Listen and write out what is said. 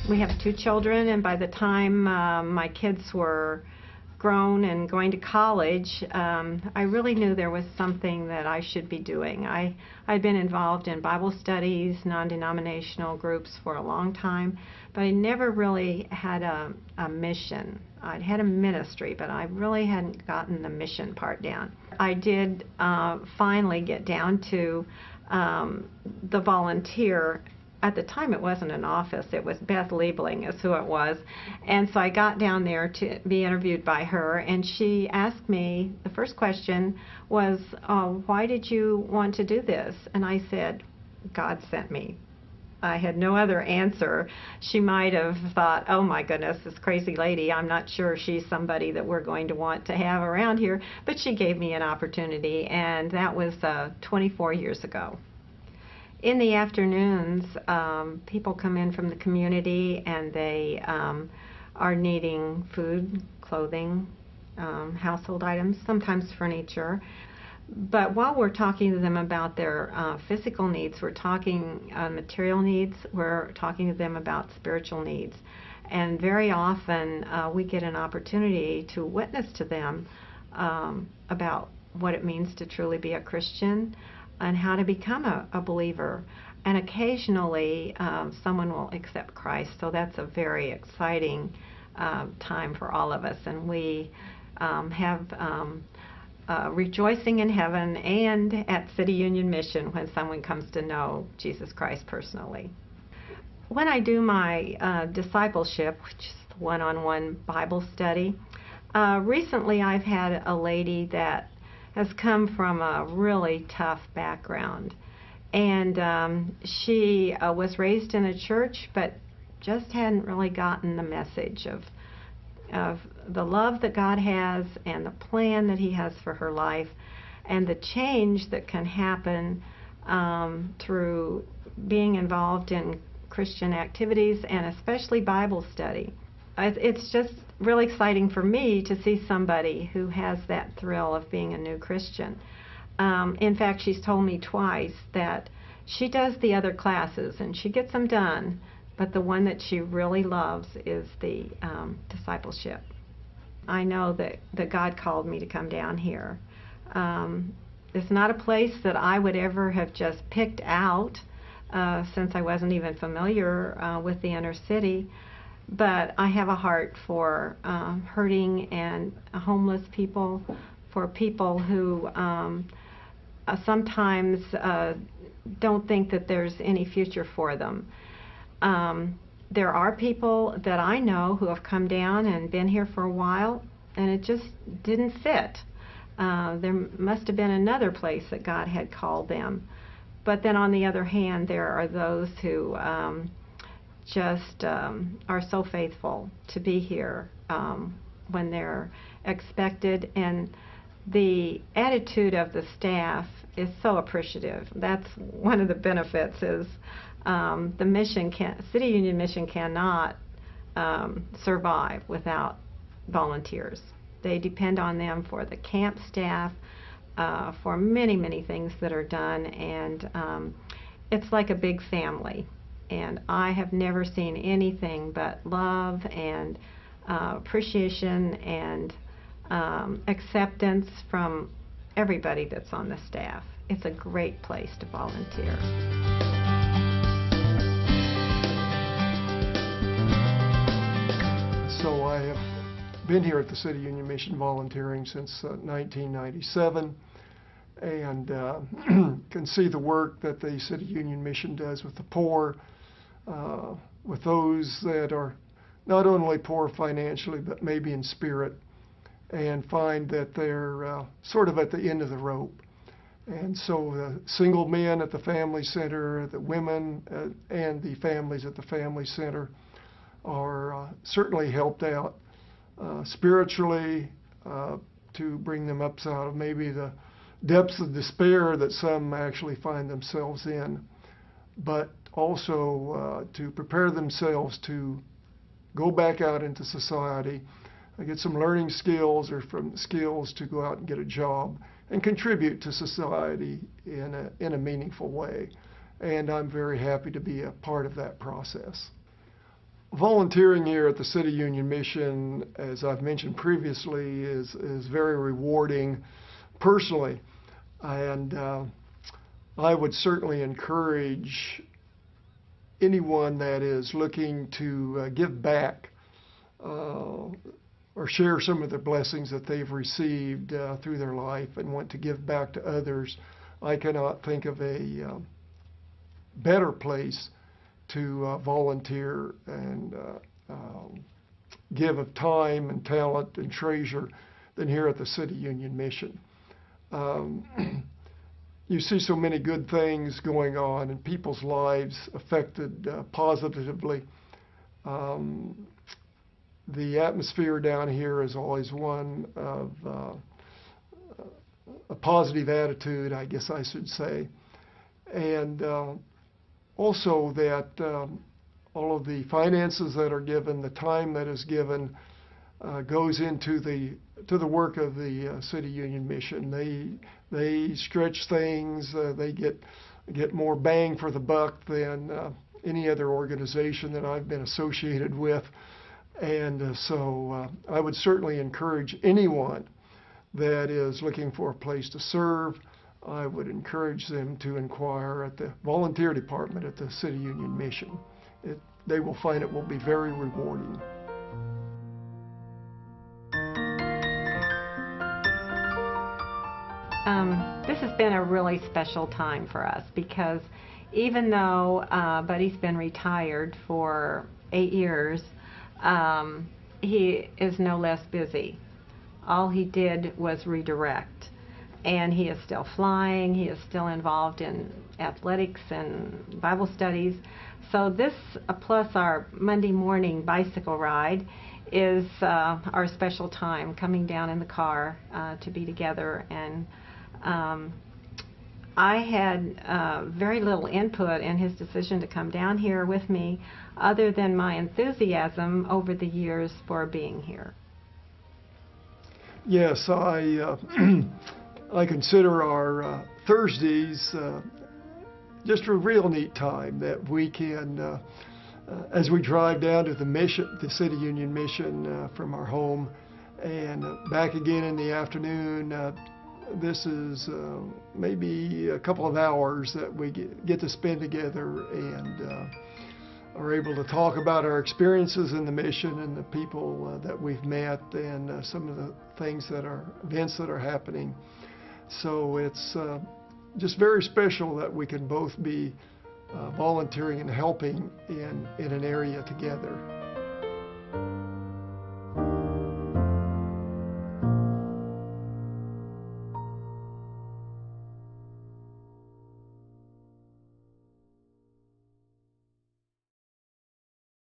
We have two children, and by the time my kids were grown and going to college, I really knew there was something that I should be doing. I'd been involved in Bible studies, non-denominational groups for a long time, but I never really had a mission. I'd had a ministry, but I really hadn't gotten the mission part down. I did finally get down to the volunteer. At the time, it wasn't an office. It was Beth Liebling is who it was. And so I got down there to be interviewed by her, and she asked me, the first question was, why did you want to do this? And I said, God sent me. I had no other answer. She might have thought, oh my goodness, this crazy lady, I'm not sure she's somebody that we're going to want to have around here, but she gave me an opportunity, and that was 24 years ago. In the afternoons, people come in from the community, and they are needing food, clothing, household items, sometimes furniture. But while we're talking to them about their physical needs, we're talking material needs, we're talking to them about spiritual needs. And very often we get an opportunity to witness to them about what it means to truly be a Christian, and how to become a believer. And occasionally someone will accept Christ, so that's a very exciting time for all of us. And we have rejoicing in heaven and at City Union Mission when someone comes to know Jesus Christ personally. When I do my discipleship, which is the one-on-one Bible study, recently I've had a lady that has come from a really tough background, and she was raised in a church but just hadn't really gotten the message of the love that God has and the plan that He has for her life, and the change that can happen through being involved in Christian activities and especially Bible study. It's just really exciting for me to see somebody who has that thrill of being a new Christian. In fact, she's told me twice that she does the other classes and she gets them done, but the one that she really loves is the discipleship. I know that God called me to come down here. It's not a place that I would ever have just picked out since I wasn't even familiar with the inner city. But I have a heart for hurting and homeless people, for people who sometimes don't think that there's any future for them. There are people that I know who have come down and been here for a while, and it just didn't fit. There must have been another place that God had called them. But then on the other hand, there are those who just are so faithful to be here when they're expected, and the attitude of the staff is so appreciative. That's one of the benefits is the mission City Union Mission cannot survive without volunteers. They depend on them for the camp staff, for many things that are done, and it's like a big family. And I have never seen anything but love and appreciation and acceptance from everybody that's on the staff. It's a great place to volunteer. So I have been here at the City Union Mission volunteering since 1997. And can see the work that the City Union Mission does with the poor, with those that are not only poor financially, but maybe in spirit, and find that they're sort of at the end of the rope. And so the single men at the Family Center, the women and the families at the Family Center are certainly helped out spiritually to bring them up out of maybe the depths of despair that some actually find themselves in, but also to prepare themselves to go back out into society, get some learning skills or from skills to go out and get a job and contribute to society in a meaningful way. And I'm very happy to be a part of that process. Volunteering here at the City Union Mission, as I've mentioned previously, is very rewarding personally. And I would certainly encourage anyone that is looking to give back or share some of the blessings that they've received through their life and want to give back to others. I cannot think of a better place to volunteer and give of time and talent and treasure than here at the City Union Mission. You see so many good things going on in people's lives affected positively. The atmosphere down here is always one of a positive attitude, I guess I should say. And also that all of the finances that are given, the time that is given, goes into the work of the City Union Mission. They stretch things. They get more bang for the buck than any other organization that I've been associated with. And so I would certainly encourage anyone that is looking for a place to serve. I would encourage them to inquire at the volunteer department at the City Union Mission. They will find it will be very rewarding. This has been a really special time for us because even though Buddy's been retired for 8 years, he is no less busy. All he did was redirect. And he is still flying, he is still involved in athletics and Bible studies. So this, plus our Monday morning bicycle ride, is our special time, coming down in the car to be together. And I had very little input in his decision to come down here with me, other than my enthusiasm over the years for being here. Yes, I consider our Thursdays just a real neat time that we can, as we drive down to the City Union Mission from our home and back again in the afternoon. This is maybe a couple of hours that we get to spend together and are able to talk about our experiences in the mission and the people that we've met and some of the events that are happening. So it's just very special that we can both be volunteering and helping in an area together.